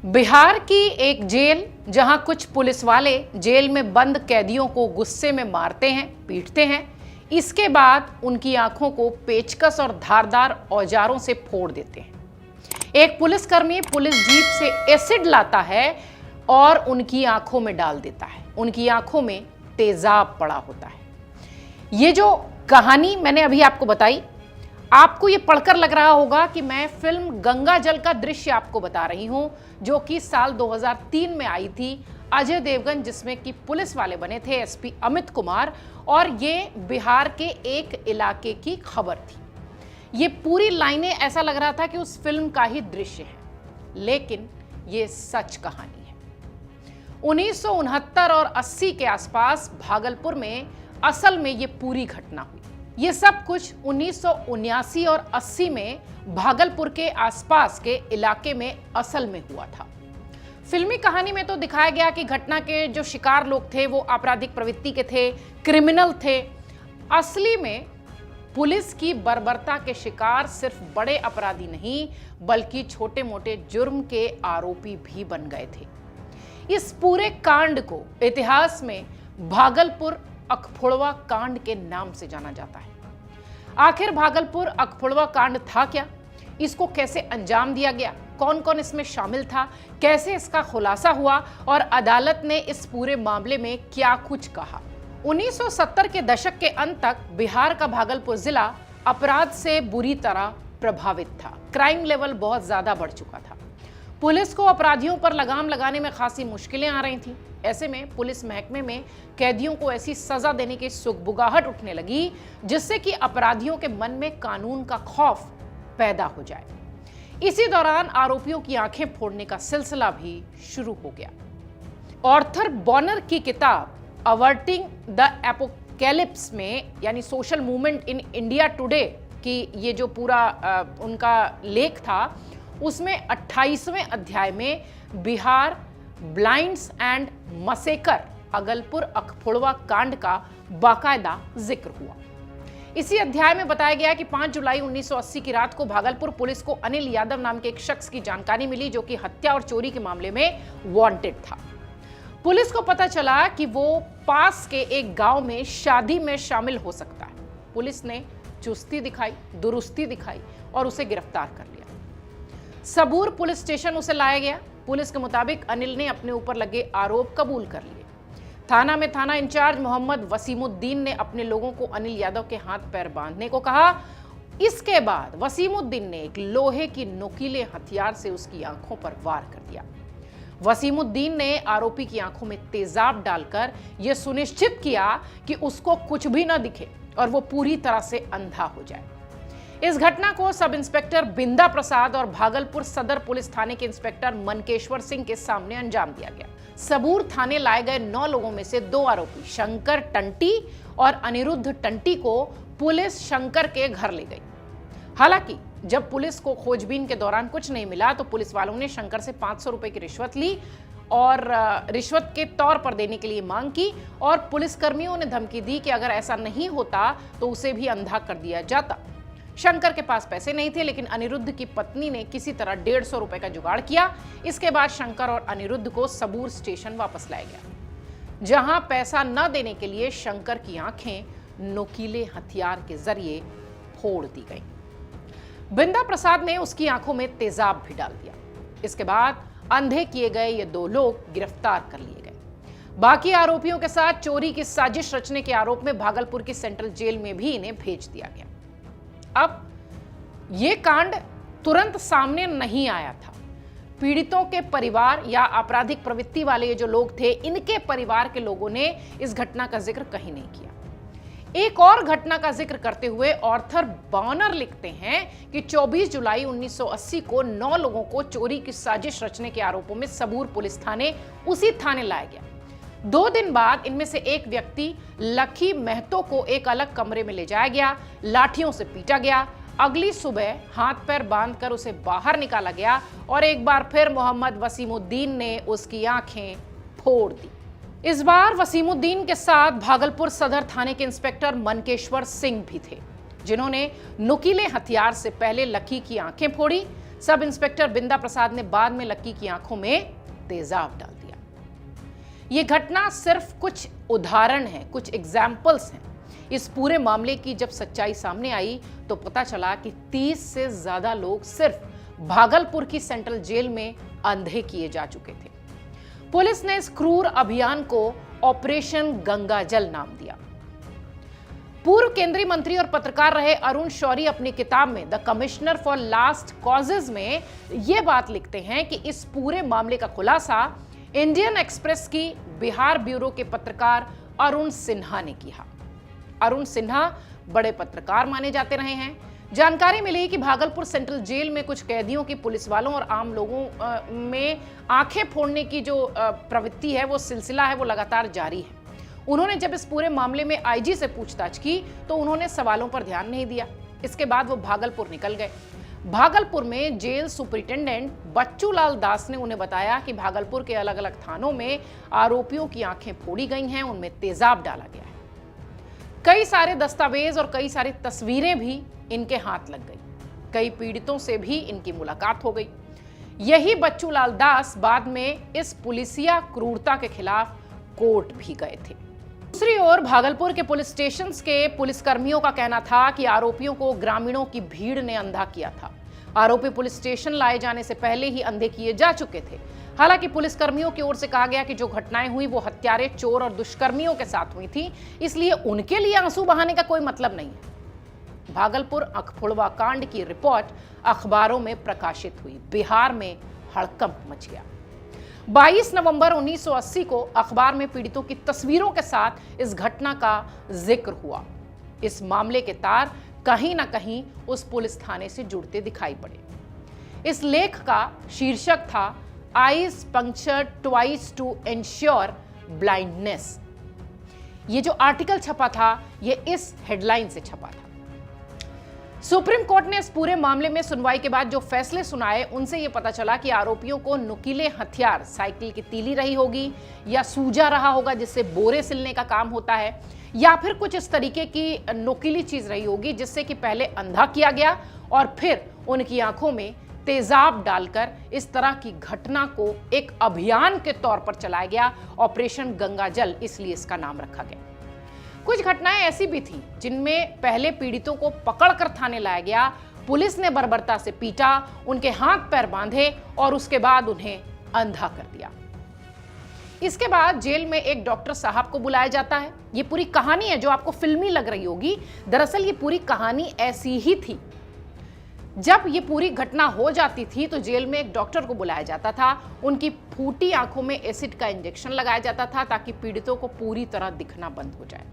बिहार की एक जेल, जहां कुछ पुलिस वाले जेल में बंद कैदियों को गुस्से में मारते हैं, पीटते हैं। इसके बाद उनकी आंखों को पेचकस और धारदार औजारों से फोड़ देते हैं। एक पुलिसकर्मी पुलिस जीप से एसिड लाता है और उनकी आंखों में डाल देता है। उनकी आंखों में तेजाब पड़ा होता है। ये जो कहानी मैंने अभी आपको बताई, आपको ये पढ़कर लग रहा होगा कि मैं फिल्म गंगा जल का दृश्य आपको बता रही हूं, जो कि साल 2003 में आई थी। अजय देवगन जिसमें कि पुलिस वाले बने थे, एसपी अमित कुमार, और ये बिहार के एक इलाके की खबर थी। ये पूरी लाइनें ऐसा लग रहा था कि उस फिल्म का ही दृश्य है, लेकिन ये सच कहानी है। 1969 और 80 के आसपास भागलपुर में असल में ये पूरी घटना हुई। ये सब कुछ 1979 और 80 में भागलपुर के आसपास के इलाके में असल में हुआ था। फिल्मी कहानी में तो दिखाया गया कि घटना के जो शिकार लोग थे वो आपराधिक प्रवृत्ति के थे, क्रिमिनल थे। असली में पुलिस की बर्बरता के शिकार सिर्फ बड़े अपराधी नहीं, बल्कि छोटे मोटे जुर्म के आरोपी भी बन गए थे। इस पूरे कांड को इतिहास में भागलपुर अखफोड़वा कांड के नाम से जाना जाता है। आखिर भागलपुर अखफोड़वा कांड था क्या? इसको कैसे अंजाम दिया गया? कौन कौन इसमें शामिल था? कैसे इसका खुलासा हुआ? और अदालत ने इस पूरे मामले में क्या कुछ कहा? 1970 के दशक के अंत तक बिहार का भागलपुर जिला अपराध से बुरी तरह प्रभावित था। क्राइम लेवल बहुत ज्यादा बढ़ चुका था। पुलिस को अपराधियों पर लगाम लगाने में खासी मुश्किलें आ रही थीं। ऐसे में पुलिस महकमे में कैदियों को ऐसी सजा देने की सुगबुगाहट उठने लगी जिससे कि अपराधियों के मन में कानून का खौफ पैदा हो जाए। इसी दौरान आरोपियों की आंखें फोड़ने का सिलसिला भी शुरू हो गया। ऑर्थर बॉनर की किताब अवर्टिंग द एपोकैलिप्स में, यानी social movement in India today की ये जो पूरा उनका लेख था, उसमें 28वें अध्याय में बिहार ब्लाइंड्स एंड मसेकर अगलपुर अखफोड़वा कांड का बाकायदा जिक्र हुआ। इसी अध्याय में बताया गया कि 5 जुलाई 1980 की रात को भागलपुर पुलिस को अनिल यादव नाम के एक शख्स की जानकारी मिली, जो कि हत्या और चोरी के मामले में वांटेड था। पुलिस को पता चला कि वो पास के एक गांव में शादी में शामिल हो सकता है। पुलिस ने चुस्ती दिखाई, दुरुस्ती दिखाई और उसे गिरफ्तार कर लिया। सबूर पुलिस स्टेशन उसे लाया गया। पुलिस के मुताबिक अनिल ने अपने ऊपर लगे आरोप कबूल कर लिए। थाना में थाना इंचार्ज मोहम्मद वसीमुद्दीन ने अपने लोगों को अनिल यादव के हाथ पैर बांधने को कहा। इसके बाद वसीमुद्दीन ने एक लोहे की नुकीले हथियार से उसकी आंखों पर वार कर दिया। वसीमुद्दीन ने आरोपी की आंखों में तेजाब डालकर यह सुनिश्चित किया कि उसको कुछ भी न दिखे और वो पूरी तरह से अंधा हो जाए। इस घटना को सब इंस्पेक्टर बिंदा प्रसाद और भागलपुर सदर पुलिस थाने के इंस्पेक्टर मनकेश्वर सिंह के सामने अंजाम दिया गया। सबूर थाने लाए गए 9 लोगों में से 2 आरोपी शंकर टंटी और अनिरुद्ध टंटी को पुलिस शंकर के घर ले गई। हालांकि जब पुलिस को खोजबीन के दौरान कुछ नहीं मिला तो पुलिस वालों ने शंकर से 500 रुपए की रिश्वत ली और रिश्वत के तौर पर देने के लिए मांग की, और पुलिसकर्मियों ने धमकी दी कि अगर ऐसा नहीं होता तो उसे भी अंधा कर दिया जाता। शंकर के पास पैसे नहीं थे, लेकिन अनिरुद्ध की पत्नी ने किसी तरह 150 रुपए का जुगाड़ किया। इसके बाद शंकर और अनिरुद्ध को सबूर स्टेशन वापस लाया गया, जहां पैसा न देने के लिए शंकर की आंखें नुकीले हथियार के जरिए फोड़ दी गई। बिंदा प्रसाद ने उसकी आंखों में तेजाब भी डाल दिया। इसके बाद अंधे किए गए ये 2 लोग गिरफ्तार कर लिए गए। बाकी आरोपियों के साथ चोरी की साजिश रचने के आरोप में भागलपुर की सेंट्रल जेल में भी इन्हें भेज दिया गया। अब यह कांड तुरंत सामने नहीं आया था। पीड़ितों के परिवार या आपराधिक प्रवृत्ति वाले ये जो लोग थे, इनके परिवार के लोगों ने इस घटना का जिक्र कहीं नहीं किया। एक और घटना का जिक्र करते हुए ऑर्थर बॉनर लिखते हैं कि 24 जुलाई 1980 को 9 लोगों को चोरी की साजिश रचने के आरोपों में सबूर पुलिस थाने, उसी थाने लाया गया। 2 दिन बाद इनमें से एक व्यक्ति लखी महतो को एक अलग कमरे में ले जाया गया, लाठियों से पीटा गया। अगली सुबह हाथ पैर बांधकर उसे बाहर निकाला गया और एक बार फिर मोहम्मद वसीमुद्दीन ने उसकी आंखें फोड़ दी। इस बार वसीमुद्दीन के साथ भागलपुर सदर थाने के इंस्पेक्टर मनकेश्वर सिंह भी थे, जिन्होंने नुकीले हथियार से पहले लकी की आंखें फोड़ी, सब इंस्पेक्टर बिंदा प्रसाद ने बाद में लक्की की आंखों में तेजाब डाल दिया। यह घटना सिर्फ कुछ उदाहरण है, कुछ एग्जाम्पल्स हैं। इस पूरे मामले की जब सच्चाई सामने आई तो पता चला कि 30 से ज्यादा लोग सिर्फ भागलपुर की सेंट्रल जेल में अंधे किए जा चुके थे। पुलिस ने इस क्रूर अभियान को ऑपरेशन गंगाजल नाम दिया। पूर्व केंद्रीय मंत्री और पत्रकार रहे अरुण शौरी अपनी किताब में the commissioner for last causes में यह बात लिखते हैं कि इस पूरे मामले का खुलासा इंडियन एक्सप्रेस की बिहार ब्यूरो के पत्रकार अरुण सिन्हा ने किया। अरुण सिन्हा बड़े पत्रकार माने जाते रहे हैं। जानकारी मिली कि भागलपुर सेंट्रल जेल में कुछ कैदियों की पुलिस वालों और आम लोगों में आंखें फोड़ने की जो प्रवृत्ति है, वो सिलसिला है, वो लगातार जारी है। उन्होंने जब इस पूरे मामले में आईजी से पूछताछ की तो उन्होंने सवालों पर ध्यान नहीं दिया। इसके बाद वो भागलपुर निकल गए। भागलपुर में जेल सुपरिटेंडेंट बच्चू लाल दास ने उन्हें बताया कि भागलपुर के अलग अलग थानों में आरोपियों की आंखें फोड़ी गई हैं, उनमें तेजाब डाला गया है। कई सारे दस्तावेज और कई सारी तस्वीरें भी इनके हाथ लग गई। कई पीड़ितों से भी इनकी मुलाकात हो गई। यही बच्चू लाल दास बाद में इस पुलिसिया क्रूरता के खिलाफ कोर्ट भी गए थे। दूसरी ओर भागलपुर के पुलिस स्टेशन के पुलिसकर्मियों का कहना था कि आरोपियों को ग्रामीणों की भीड़ ने अंधा किया था। आरोपी पुलिस स्टेशन लाए जाने से पहले ही अंधे किए जा चुके थे। हालांकि पुलिसकर्मियों की ओर से कहा गया कि जो घटनाएं हुई वो हत्यारे, चोर और दुष्कर्मियों के साथ हुई थी, इसलिए उनके लिए आंसू बहाने का कोई मतलब नहीं है। भागलपुर अखफुड़वा कांड की रिपोर्ट अखबारों में प्रकाशित हुई। बिहार में हड़कंप मच गया। 22 नवंबर 1980 को अखबार में पीड़ितों की तस्वीरों के साथ इस घटना का जिक्र हुआ। इस मामले के तार कहीं ना कहीं उस पुलिस थाने से जुड़ते दिखाई पड़े। इस लेख का शीर्षक था eyes punctured twice to ensure blindness. ये जो आर्टिकल छपा था ये इस हेडलाइन से छपा था। सुप्रीम कोर्ट ने इस पूरे मामले में सुनवाई के बाद जो फैसले सुनाए उनसे यह पता चला कि आरोपियों को नुकीले हथियार, साइकिल की तीली रही होगी या सूजा रहा होगा जिससे बोरे सिलने का काम होता है, या फिर कुछ इस तरीके की नुकीली चीज रही होगी जिससे कि पहले अंधा किया गया और फिर उनकी आंखों में तेजाब डालकर इस तरह की घटना को एक अभियान के तौर पर चलाया गया। ऑपरेशन गंगाजल इसलिए इसका नाम रखा गया। कुछ घटनाएं ऐसी भी थी जिनमें पहले पीड़ितों को पकड़कर थाने लाया गया, पुलिस ने बर्बरता से पीटा, उनके हाथ पैर बांधे और उसके बाद उन्हें अंधा कर दिया। इसके बाद जेल में एक डॉक्टर साहब को बुलाया जाता है। ये पूरी कहानी है जो आपको फिल्मी लग रही होगी, दरअसल ये पूरी कहानी ऐसी ही थी। जब ये पूरी घटना हो जाती थी तो जेल में एक डॉक्टर को बुलाया जाता था। उनकी फूटी आंखों में एसिड का इंजेक्शन लगाया जाता था ताकि पीड़ितों को पूरी तरह दिखना बंद हो जाए।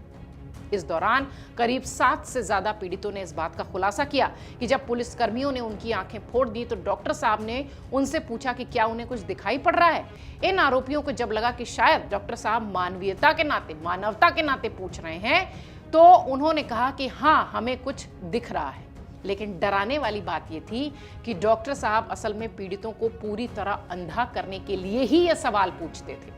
इस दौरान करीब 7 से ज्यादा पीड़ितों ने इस बात का खुलासा किया कि जब पुलिसकर्मियों ने उनकी आंखें फोड़ दी तो डॉक्टर साहब ने उनसे पूछा कि क्या उन्हें कुछ दिखाई पड़ रहा है। इन आरोपियों को जब लगा कि शायद डॉक्टर साहब मानवीयता के नाते, मानवता के नाते पूछ रहे हैं, तो उन्होंने कहा कि हाँ, हमें कुछ दिख रहा है। लेकिन डराने वाली बात यह थी कि डॉक्टर साहब असल में पीड़ितों को पूरी तरह अंधा करने के लिए ही यह सवाल पूछते थे।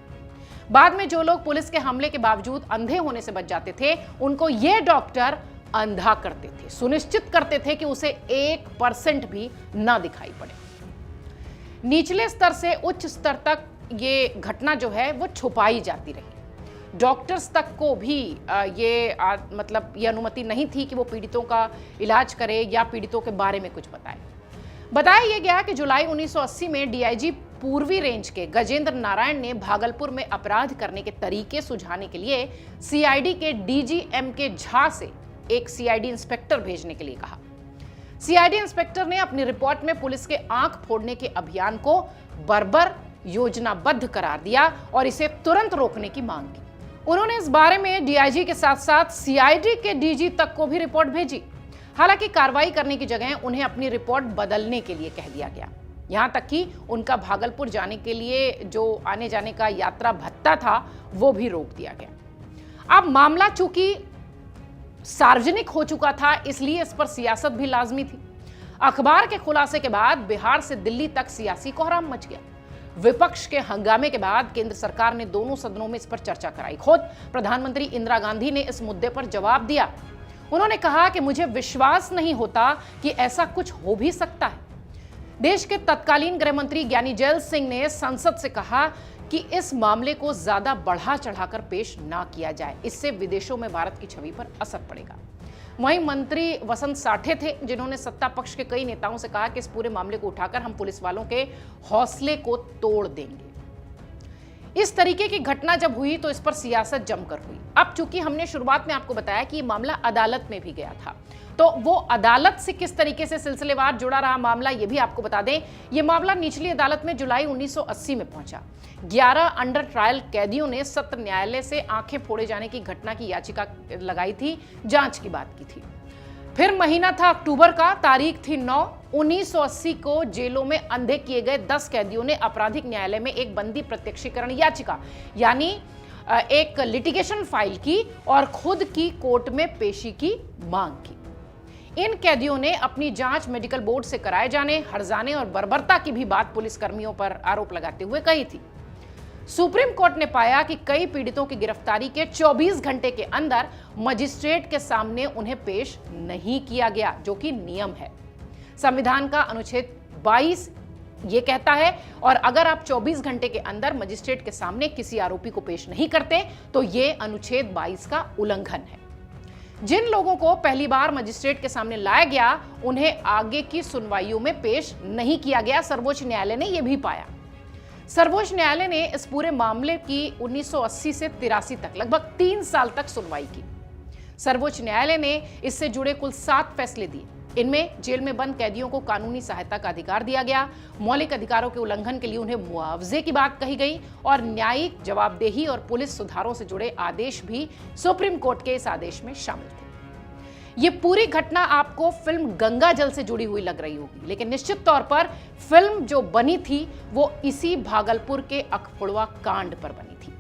बाद में जो लोग पुलिस के हमले के बावजूद अंधे होने से बच जाते थे उनको ये डॉक्टर अंधा करते थे, सुनिश्चित करते थे कि उसे 1% भी ना दिखाई पड़े। निचले स्तर से उच्च स्तर तक ये घटना जो है वो छुपाई जाती रही। डॉक्टर्स तक को भी ये अनुमति नहीं थी कि वो पीड़ितों का इलाज करे या पीड़ितों के बारे में कुछ बताए। बताया यह गया कि जुलाई 1980 में डीआईजी पूर्वी रेंज के गजेंद्र नारायण ने भागलपुर में अपराध करने के तरीके सुझाने के लिए सीआईडी के डीजी एम.के. झा से एक सीआईडी इंस्पेक्टर भेजने के लिए कहा। सीआईडी इंस्पेक्टर ने अपनी रिपोर्ट में पुलिस के आंख फोड़ने के अभियान को बर्बर, योजनाबद्ध करार दिया और इसे तुरंत रोकने की मांग की। उन्होंने इस बारे में डीआईजी के साथ साथ सीआईडी के डीजी तक को भी रिपोर्ट भेजी। हालांकि कार्रवाई करने की जगह उन्हें अपनी रिपोर्ट बदलने के लिए कह दिया गया। यहां तक कि उनका भागलपुर जाने के लिए जो आने जाने का यात्रा भत्ता था वो भी रोक दिया गया। अब मामला चूंकि सार्वजनिक हो चुका था इसलिए इस पर सियासत भी लाजमी थी। अखबार के खुलासे के बाद बिहार से दिल्ली तक सियासी कोहराम मच गया। विपक्ष के हंगामे के बाद केंद्र सरकार ने दोनों सदनों में इस पर चर्चा कराई। खुद प्रधानमंत्री इंदिरा गांधी ने इस मुद्दे पर जवाब दिया। उन्होंने कहा कि मुझे विश्वास नहीं होता कि ऐसा कुछ हो भी सकता है। देश के तत्कालीन गृह मंत्री ज्ञानी जैल सिंह ने संसद से कहा कि इस मामले को ज्यादा बढ़ा चढ़ाकर पेश ना किया जाए, इससे विदेशों में भारत की छवि पर असर पड़ेगा। वहीं मंत्री वसंत साठे थे, जिन्होंने सत्ता पक्ष के कई नेताओं से कहा कि इस पूरे मामले को उठाकर हम पुलिस वालों के हौसले को तोड़ देंगे। इस तरीके की घटना जब हुई तो इस पर सियासत जमकर हुई। अब चूंकि हमने शुरुआत में आपको बताया कि ये मामला अदालत में भी गया था, तो वो अदालत से किस तरीके से सिलसिलेवार जुड़ा रहा मामला, ये भी आपको बता दें। ये मामला निचली अदालत में जुलाई 1980 में पहुंचा। 11 अंडर ट्रायल कैदियों ने सत्र न्यायालय से आंखें फोड़े जाने की घटना की याचिका लगाई थी, जांच की बात की थी। फिर महीना था अक्टूबर का, तारीख थी 9/1980 को जेलों में अंधे किए गए 10 कैदियों ने आपराधिक न्यायालय में एक बंदी प्रत्यक्षीकरण याचिका यानी एक लिटिगेशन फाइल की और खुद की कोर्ट में पेशी की मांग की। इन कैदियों ने अपनी जांच मेडिकल बोर्ड से कराए जाने, हर्जाने और बर्बरता की भी बात पुलिस कर्मियों पर आरोप लगाते हुए कही थी। सुप्रीम कोर्ट ने पाया कि कई पीड़ितों की गिरफ्तारी के 24 घंटे के अंदर मजिस्ट्रेट के सामने उन्हें पेश नहीं किया गया, जो कि नियम है। संविधान का अनुच्छेद 22 ये कहता है, और अगर आप 24 घंटे के अंदर मजिस्ट्रेट के सामने किसी आरोपी को पेश नहीं करते तो ये अनुच्छेद 22 का उल्लंघन है। जिन लोगों को पहली बार मजिस्ट्रेट के सामने लाया गया उन्हें आगे की सुनवाइयों में पेश नहीं किया गया। सर्वोच्च न्यायालय ने यह भी पाया। सर्वोच्च न्यायालय ने इस पूरे मामले की 1980 से 83 तक लगभग 3 साल तक सुनवाई की। सर्वोच्च न्यायालय ने इससे जुड़े कुल 7 फैसले दिए। इनमें जेल में बंद कैदियों को कानूनी सहायता का अधिकार दिया गया, मौलिक अधिकारों के उल्लंघन के लिए उन्हें मुआवजे की बात कही गई और न्यायिक जवाबदेही और पुलिस सुधारों से जुड़े आदेश भी सुप्रीम कोर्ट के इस आदेश में शामिल थे। ये पूरी घटना आपको फिल्म गंगा जल से जुड़ी हुई लग रही होगी, लेकिन निश्चित तौर पर फिल्म जो बनी थी वो इसी भागलपुर के अखफुड़वा कांड पर बनी थी।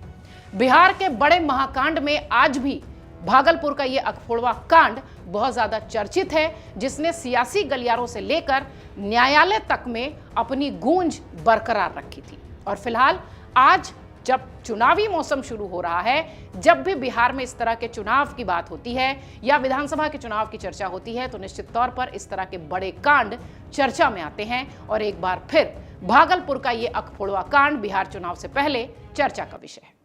बिहार के बड़े महाकांड में आज भी भागलपुर का ये अखफुड़वा कांड बहुत ज्यादा चर्चित है, जिसने सियासी गलियारों से लेकर न्यायालय तक में अपनी गूंज बरकरार रखी थी। और फिलहाल आज जब चुनावी मौसम शुरू हो रहा है, जब भी बिहार में इस तरह के चुनाव की बात होती है या विधानसभा के चुनाव की चर्चा होती है, तो निश्चित तौर पर इस तरह के बड़े कांड चर्चा में आते हैं। और एक बार फिर भागलपुर का ये अखफुड़वा कांड बिहार चुनाव से पहले चर्चा का विषय है।